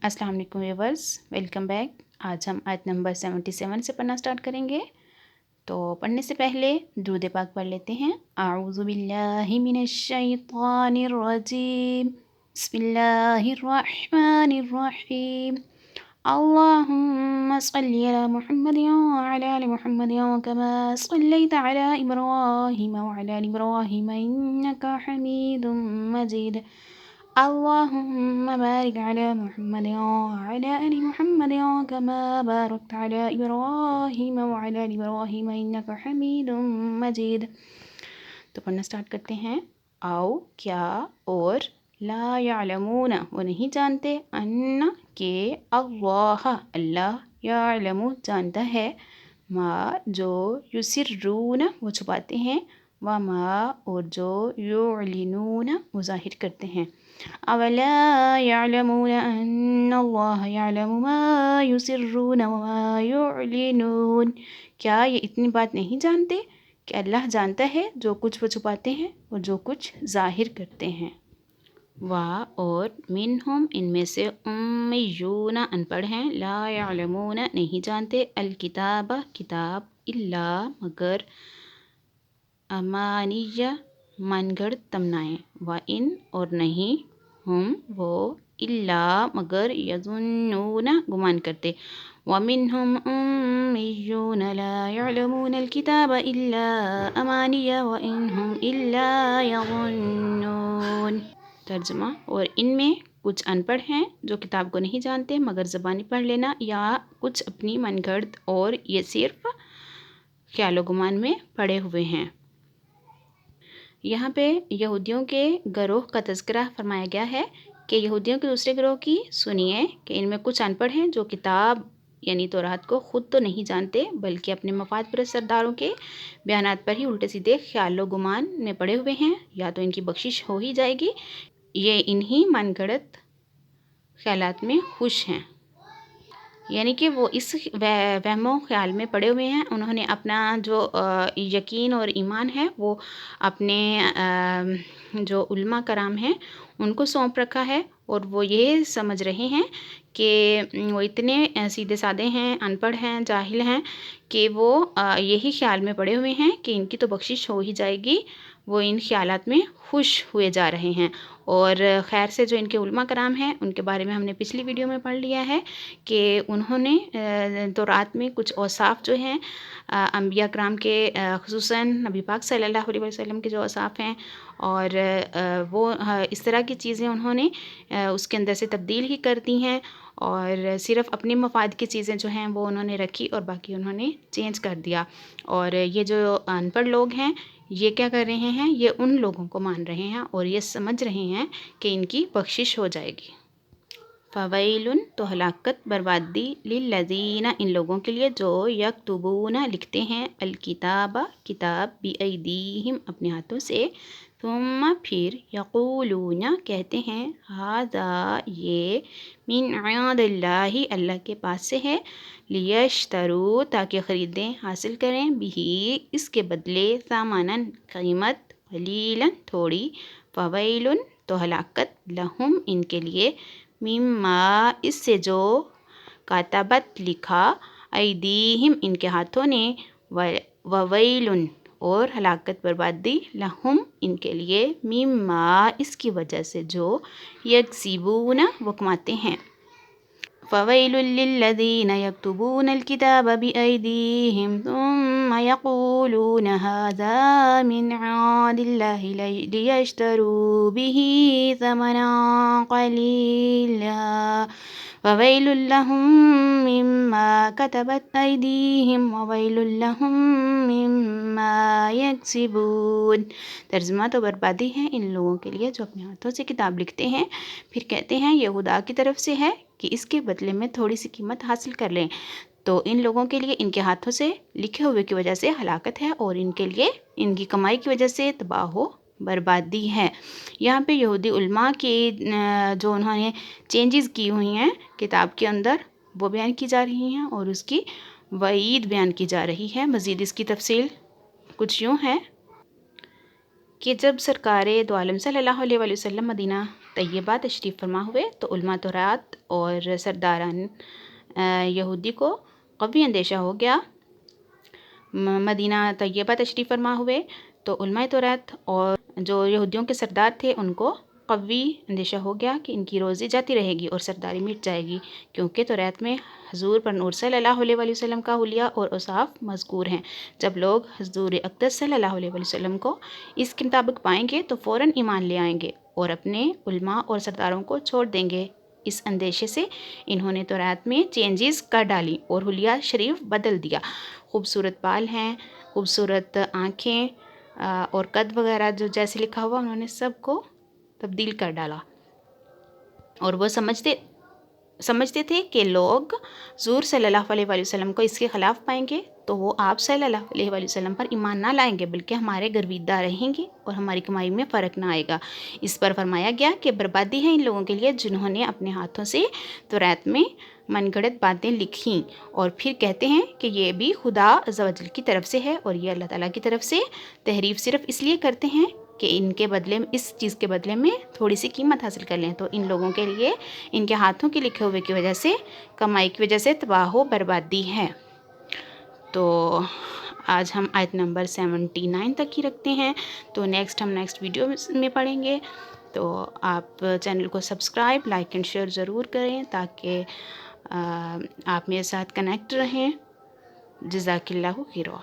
अस्सलाम वालेकुम viewers, welcome back. आज हम आयत नंबर 77 से पढ़ना स्टार्ट करेंगे। तो पढ़ने से पहले दुरूद पाक पढ़ लेते हैं। आऊज़ु बिल्लाहि मिनश शैतानिर रजीम, बिस्मिल्लाहिर रहमानिर रहीम। अल्लाहुम्मा सल्लि अला मुहम्मदिन व अला आलि मुहम्मदिन कमा सल्लैता अला इब्राहीम व अला आलि इब्राहीम इन्नका हमीदुम मजीद। अल्लाहुम्मा बारिक अला मुहम्मदिन व अला आलि मुहम्मदिन कमा बारकता अला इब्राहीम व अला आलि इब्राहीम इन्नका हमीदुम मजीद। तो पढ़ना स्टार्ट करते हैं। आओ क्या, और ला यालमूना वो नहीं जानते, अन्ना के अल्लाह अल्लाह, यालमू जानता है, मा जो, युसिर्रूना वो छुपाते हैं, व मा और जो, युलिनूना वो ज़ाहिर करते हैं। अवला यालमूना अन्नल्लाह यालमु मा युसिर्रूना व मा युलिनून, क्या ये इतनी बात नहीं जानते कि अल्लाह जानता है जो कुछ वो छुपाते हैं और जो कुछ ज़ाहिर करते हैं। वाह, और मिनहुम इनमें से, उम्मियूना अनपढ़ हैं, ला यालमूना नहीं जानते, अल किताब किताब, इल्ला मगर, अमानिया मनगढ़ तमनाएँ, व इन और नहीं, हम वो, इल्ला मगर, यज़ुन्नूना गुमान करते, व मिनहुम उम्मियून ला यअलमून अल किताब इल्ला अमानिया व इनहुम इल्ला यज़ुन्नून। तर्जुमा, और इनमें कुछ अनपढ़ हैं जो किताब को नहीं जानते मगर ज़बानी पढ़ लेना या कुछ अपनी मनगढ़ंत, और ये सिर्फ ख्याल गुमान में पड़े हुए हैं। यहाँ पे यहूदियों के गिरोह का तज़किरा फरमाया गया है कि यहूदियों के दूसरे गिरोह की सुनिए कि इनमें कुछ अनपढ़ हैं जो किताब यानी तौरात को ख़ुद तो नहीं जानते बल्कि अपने मफाद परस्त सरदारों के बयानात पर ही उल्टे सीधे ख्याल गुमान में पड़े हुए हैं। या तो इनकी बख्शिश हो ही जाएगी, ये इन्हीं मनगढ़ंत ख्यालात में खुश हैं, यानी कि वो इस वहमो ख्याल में पड़े हुए हैं। उन्होंने अपना जो यकीन और ईमान है वो अपने जो उलमा कराम हैं उनको सौंप रखा है, और वो ये समझ रहे हैं कि वो इतने सीधे साधे हैं, अनपढ़ हैं, जाहिल हैं कि वो यही ख्याल में पड़े हुए हैं कि इनकी तो बख्शिश हो ही जाएगी। वो इन ख्यालात में खुश हुए जा रहे हैं। और ख़ैर से जो इनके उलमा कराम हैं उनके बारे में हमने पिछली वीडियो में पढ़ लिया है कि उन्होंने तौरात में कुछ औसाफ जो हैं अंबिया कराम के, ख़ुसूसन नबी पाक सल्लल्लाहु अलैहि वसल्लम के जो औसाफ हैं, और वो इस तरह की चीज़ें उन्होंने उसके अंदर से तब्दील ही कर दी हैं, और सिर्फ़ अपने मफाद की चीज़ें जो हैं वो उन्होंने रखी और बाकी उन्होंने चेंज कर दिया। और ये जो अनपढ़ लोग हैं ये क्या कर रहे हैं, ये उन लोगों को मान रहे हैं और ये समझ रहे हैं कि इनकी बख्शिश हो जाएगी। फ़वैलुन तो हलाकत, बर्बादी, लिल्लज़ीना इन लोगों के लिए जो यक्तुबूना लिखते हैं, अल किताबा किताब, बिअयदीहिम अपने हाथों से, थुम्मा फिर, यक़ूलूना कहते हैं, हाज़ा ये, मिन इंदिल्लाहि अल्लाह के पास से है, लियश्तरू ताकि ख़रीदें हासिल करें, बिही इसके बदले, सामानन कीमत, क़लीलन थोड़ी, फ़वैलुन तो हलाकत, लहुम इनके लिए, मिम्मा इससे जो, कातबत लिखा, ऐदीहिम इनके हाथों ने, ववैलुन और हलाकत बर्बादी, लहुम इनके लिए, मिम्मा इसकी वजह से जो, यक्सिबूना वो कमाते हैं। फ़वैलुल लिल्लज़ीना यक्तुबूनल किताब बिअयदीहिम थुम्मा यक़ूलूना हाज़ा मिन इंदिल्लाहि लियश्तरू बिही समनन क़लीला, फ़वैलुल लहुम मिम्मा कतबत ऐदीहिम ववैलुल लहुम मिम्मा यक्सिबून। तर्जुमा, तो बर्बादी है इन लोगों के लिए जो अपने हाथों से किताब लिखते हैं फिर कहते हैं ये खुदा की तरफ से है कि इसके बदले में थोड़ी सी कीमत हासिल कर लें। तो इन लोगों के लिए इनके हाथों से लिखे हुए की वजह से हलाकत है, और इनके लिए इनकी कमाई की वजह से तबाह बर्बादी है। यहाँ पे यहूदी उलमा की जो उन्होंने चेंजेस की हुई हैं किताब के अंदर वो बयान की जा रही हैं और उसकी वईद बयान की जा रही है। मज़ीद इसकी तफसील कुछ यूँ है कि जब सरकार दो आलम सल्लल्लाहु अलैहि वसल्लम मदीना طیبہ تشریف فرما ہوئے تو علماء تورات اور سرداران یہودی کو قوی اندیشہ ہو گیا۔ مدینہ طیبہ تشریف فرما ہوئے تو علماء تورات اور جو یہودیوں کے سردار تھے ان کو قوی اندیشہ ہو گیا کہ ان کی روزی جاتی رہے گی اور سرداری مٹ جائے گی، کیونکہ تورات میں حضور پر نور صلی اللہ علیہ وآلہ وسلم کا حلیہ اور اوصاف مذکور ہیں۔ جب لوگ حضور اقدس صلی اللہ علیہ وآلہ وسلم کو اس کے مطابق پائیں گے تو فوراً ایمان لے آئیں گے اور اپنے علماء اور سرداروں کو چھوڑ دیں گے۔ اس اندیشے سے انہوں نے تورات میں چینجز کر ڈالی اور حلیہ شریف بدل دیا۔ خوبصورت بال ہیں، خوبصورت آنکھیں اور قد وغیرہ جو جیسے لکھا ہوا انہوں نے سب کو تبدیل کر ڈالا، اور وہ سمجھتے تھے کہ لوگ حضور صلی اللہ علیہ وآلہ وسلم کو اس کے خلاف پائیں گے تو وہ آپ صلی اللہ علیہ وآلہ وسلم پر ایمان نہ لائیں گے بلکہ ہمارے گرویدہ رہیں گے اور ہماری کمائی میں فرق نہ آئے گا۔ اس پر فرمایا گیا کہ بربادی ہے ان لوگوں کے لیے جنہوں نے اپنے ہاتھوں سے تورات میں من گھڑت باتیں لکھیں اور پھر کہتے ہیں کہ یہ بھی خدا عز و جل کی طرف سے ہے اور یہ اللہ تعالیٰ کی طرف سے، تحریف صرف اس لیے کرتے ہیں کہ ان کے بدلے میں، اس چیز کے بدلے میں تھوڑی سی قیمت حاصل کر لیں۔ تو ان لوگوں کے لیے ان کے ہاتھوں کے لکھے ہوئے کی وجہ سے، کمائی کی وجہ سے تباہ و بربادی ہے۔ تو آج ہم آیت نمبر 79 تک ہی رکھتے ہیں، تو ہم نیکسٹ ویڈیو میں پڑھیں گے۔ تو آپ چینل کو سبسکرائب، لائک اینڈ شیئر ضرور کریں تاکہ آپ میرے ساتھ کنیکٹ رہیں۔ جزاک اللہ خیرہ۔